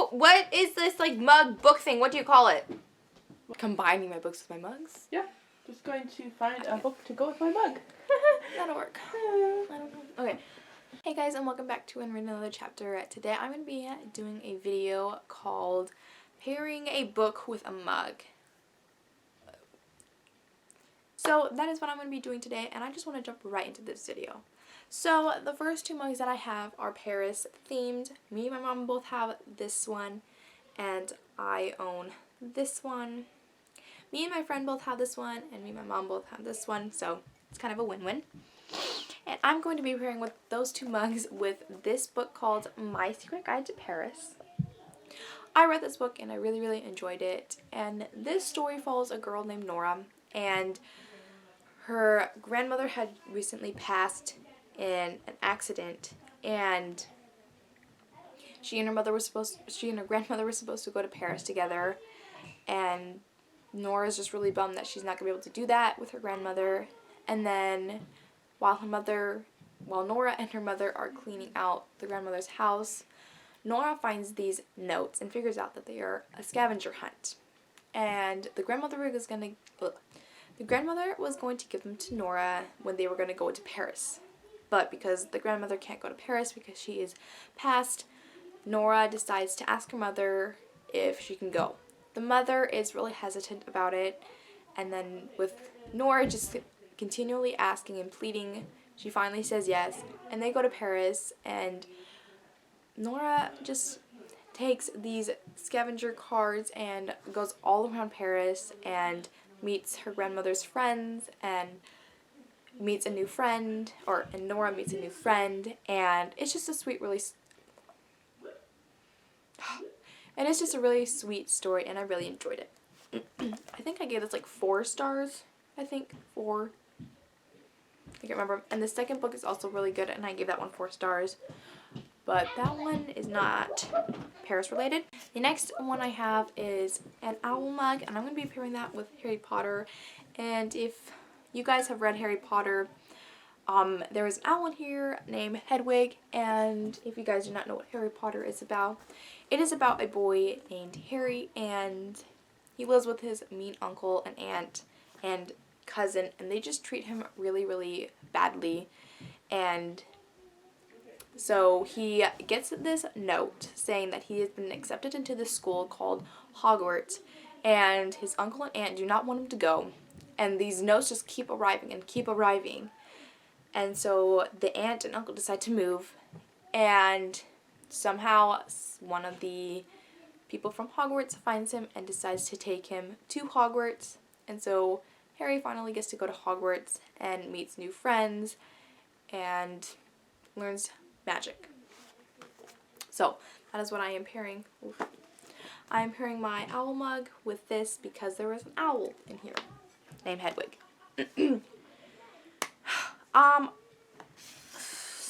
What is this, like, mug book thing? What do you call it? Combining my books with my mugs? Yeah. Just going to find a book to go with my mug. That'll work. I don't know. Okay. Hey guys, and welcome back to another chapter. Today I'm going to be doing a video called Pairing a Book with a Mug. So that is what I'm going to be doing today, and I just want to jump right into this video. So the first two mugs that I have are Paris themed. Me and my mom both have this one, and I own this one. Me and my friend both have this one, and me and my mom both have this one, so it's kind of a win-win. And I'm going to be pairing with those two mugs with this book called My Secret Guide to Paris. I read this book and I really, really enjoyed it. And this story follows a girl named Nora, and her grandmother had recently passed in an accident, and she and her grandmother were supposed to go to Paris together, and Nora's just really bummed that she's not going to be able to do that with her grandmother. And then while Nora and her mother are cleaning out the grandmother's house, Nora finds these notes and figures out that they are a scavenger hunt. And the grandmother was going to give them to Nora when they were going to go to Paris. But because the grandmother can't go to Paris because she is passed, Nora decides to ask her mother if she can go. The mother is really hesitant about it, and then with Nora just continually asking and pleading, she finally says yes, and they go to Paris, and Nora just takes these scavenger cards and goes all around Paris and meets her grandmother's friends and meets a new friend, and Nora meets a new friend, and it's just a really sweet story, and I really enjoyed it. I think I gave this like 4 stars. I think 4. I can't remember. And the second book is also really good, and I gave that one 4 stars. But that one is not Paris related. The next one I have is an owl mug, and I'm going to be pairing that with Harry Potter. And if you guys have read Harry Potter, there is an owl in here named Hedwig, and if you guys do not know what Harry Potter is about, it is about a boy named Harry, and he lives with his mean uncle and aunt and cousin, and they just treat him really, really badly. And so he gets this note saying that he has been accepted into this school called Hogwarts, and his uncle and aunt do not want him to go, and these notes just keep arriving and keep arriving. And so the aunt and uncle decide to move, and somehow one of the people from Hogwarts finds him and decides to take him to Hogwarts. And so Harry finally gets to go to Hogwarts and meets new friends and learns magic. So that is what I am pairing. I am pairing my owl mug with this because there is an owl in here named Hedwig.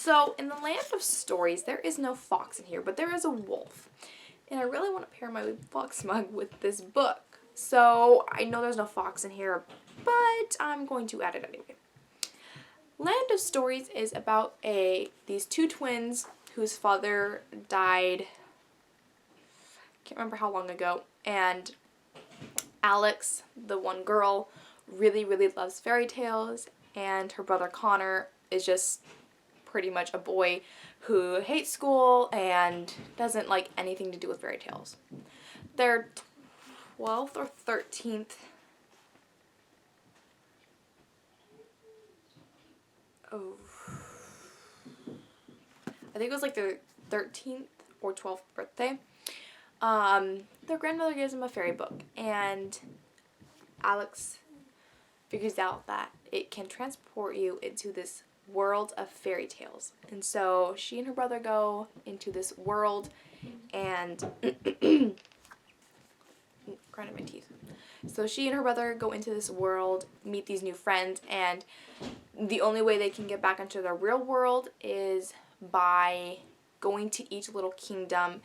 So in the land of stories, there is no fox in here, but there is a wolf. And I really want to pair my fox mug with this book. So I know there's no fox in here, but I'm going to add it anyway. Land of Stories is about these 2 twins whose father died, can't remember how long ago, and Alex, the one girl, really, really loves fairy tales, and her brother Connor is just pretty much a boy who hates school and doesn't like anything to do with fairy tales. Their 12th or 13th I think it was like their 13th or 12th birthday. Their grandmother gives them a fairy book, and Alex figures out that it can transport you into this world of fairy tales. And so she and her brother go into this world, and grinding my teeth. So she and her brother go into this world, meet these new friends, and the only way they can get back into their real world is by going to each little kingdom.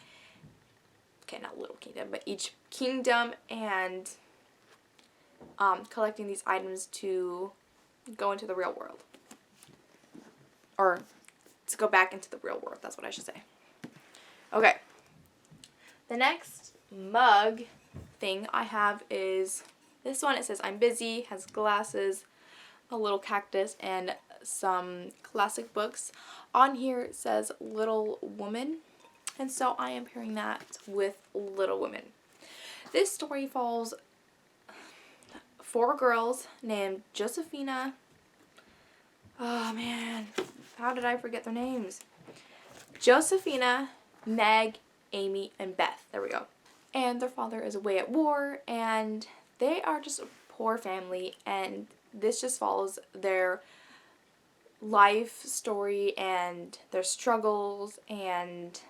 Okay, not little kingdom, but each kingdom, and collecting these items to go into the real world. Or to go back into the real world, that's what I should say. Okay. The next mug thing I have is this one. It says I'm busy, has glasses, a little cactus, and some classic books. On here it says Little Woman, and so I am pairing that with Little Women. This story follows 4 girls named Josephina. Oh man, how did I forget their names? Josephina, Meg, Amy, and Beth. There we go. And their father is away at war, and they are just a poor family, and this just follows their life story and their struggles and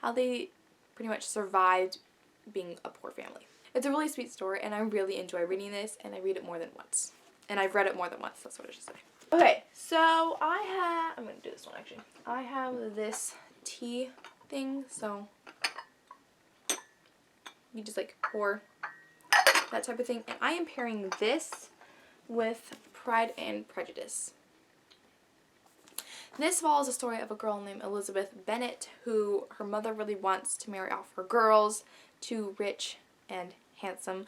how they pretty much survived being a poor family. It's a really sweet story, and I really enjoy reading this, and I read it more than once. And I've read it more than once, that's what I should say. Okay, so I'm going to do this one actually. I have this tea thing, so you just like pour that type of thing. And I am pairing this with Pride and Prejudice. This follows the story of a girl named Elizabeth Bennet, who her mother really wants to marry off her girls to rich and handsome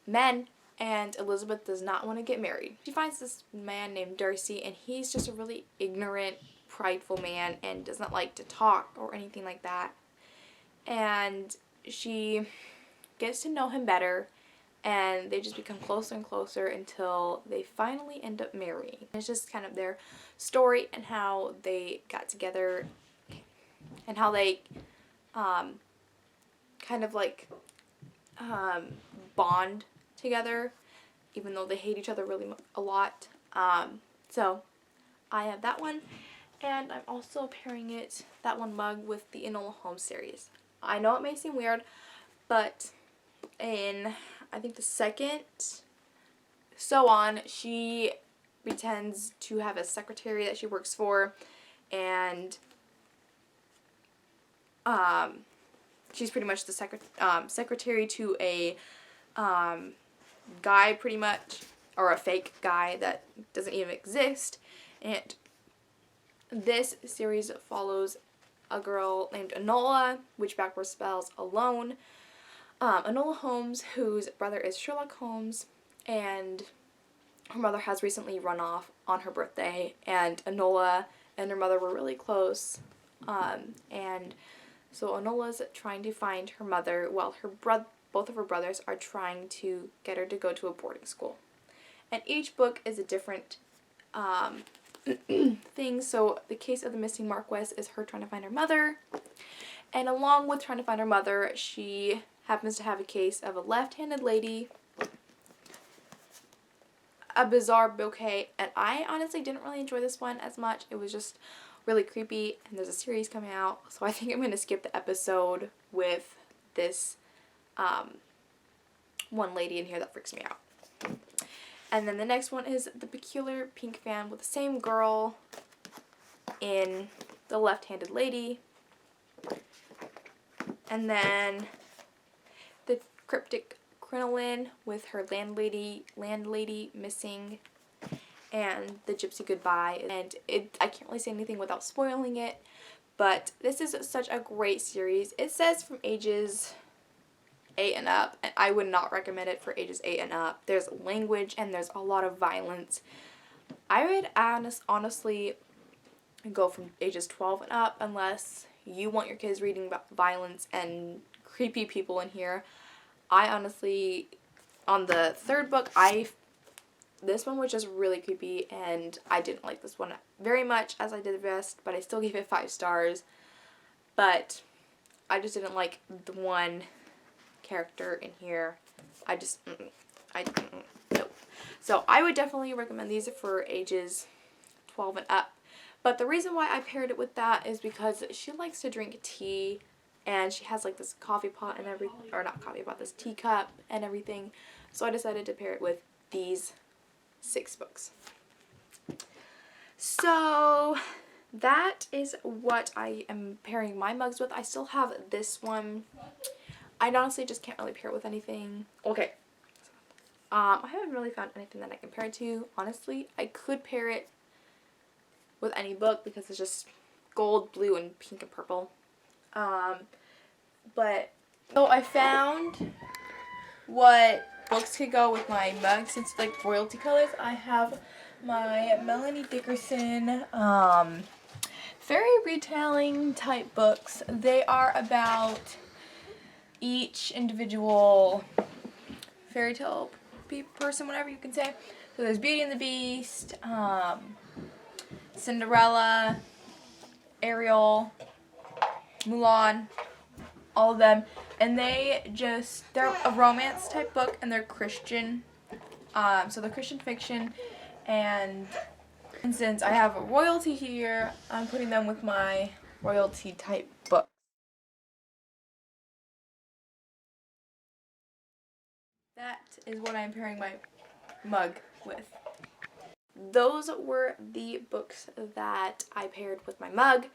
men, and Elizabeth does not want to get married. She finds this man named Darcy, and he's just a really ignorant, prideful man and does not like to talk or anything like that. And she gets to know him better, and they just become closer and closer until they finally end up marrying. It's just kind of their story and how they got together and how they kind of like bond together, even though they hate each other really a lot. So I have that one, and I'm also pairing that one mug with the Enola Holmes series. I know it may seem weird, but in I think the second So On, she pretends to have a secretary that she works for, and she's pretty much the secretary to a guy pretty much, or a fake guy that doesn't even exist. And this series follows a girl named Enola, which backwards spells alone. Enola Holmes, whose brother is Sherlock Holmes, and her mother has recently run off on her birthday, and Enola and her mother were really close, and so Enola's trying to find her mother while both of her brothers are trying to get her to go to a boarding school. And each book is a different thing. So the Case of the Missing Marquess is her trying to find her mother, and along with trying to find her mother, she happens to have a case of a left-handed lady, a bizarre bouquet, and I honestly didn't really enjoy this one as much. It was just really creepy, and there's a series coming out, so I think I'm going to skip the episode with this one lady in here that freaks me out. And then the next one is The Peculiar Pink Fan with the same girl in The Left-Handed Lady. And then The Cryptic Crinoline with her landlady missing, and The Gypsy Goodbye. And I can't really say anything without spoiling it, but this is such a great series. It says from ages 8 and up, and I would not recommend it for ages 8 and up. There's language and there's a lot of violence. I would honestly go from ages 12 and up unless you want your kids reading about violence and creepy people in here. I honestly, on the third book, this one was just really creepy, and I didn't like this one very much as I did the rest, but I still gave it 5 stars. But I just didn't like the one character in here. Nope. So I would definitely recommend these for ages 12 and up. But the reason why I paired it with that is because she likes to drink tea, and she has like this coffee pot and everything, or not coffee pot, this teacup and everything. So I decided to pair it with these 6 books. So that is what I am pairing my mugs with. I still have this one. I honestly just can't really pair it with anything. Okay. I haven't really found anything that I can pair it to. Honestly, I could pair it with any book because it's just gold, blue, and pink and purple. But so I found what books could go with my mug since it's like royalty colors. I have my Melanie Dickerson fairy retelling type books. They are about each individual fairy tale person, whatever you can say. So there's Beauty and the Beast, Cinderella, Ariel, Mulan, all of them. And they're a romance type book, and they're Christian. So they're Christian fiction. And since I have a royalty here, I'm putting them with my royalty type book. That is what I'm pairing my mug with. Those were the books that I paired with my mugs,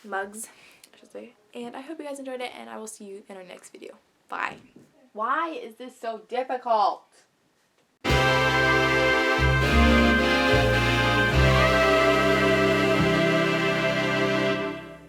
I should say. And I hope you guys enjoyed it, and I will see you in our next video. Bye. Why is this so difficult?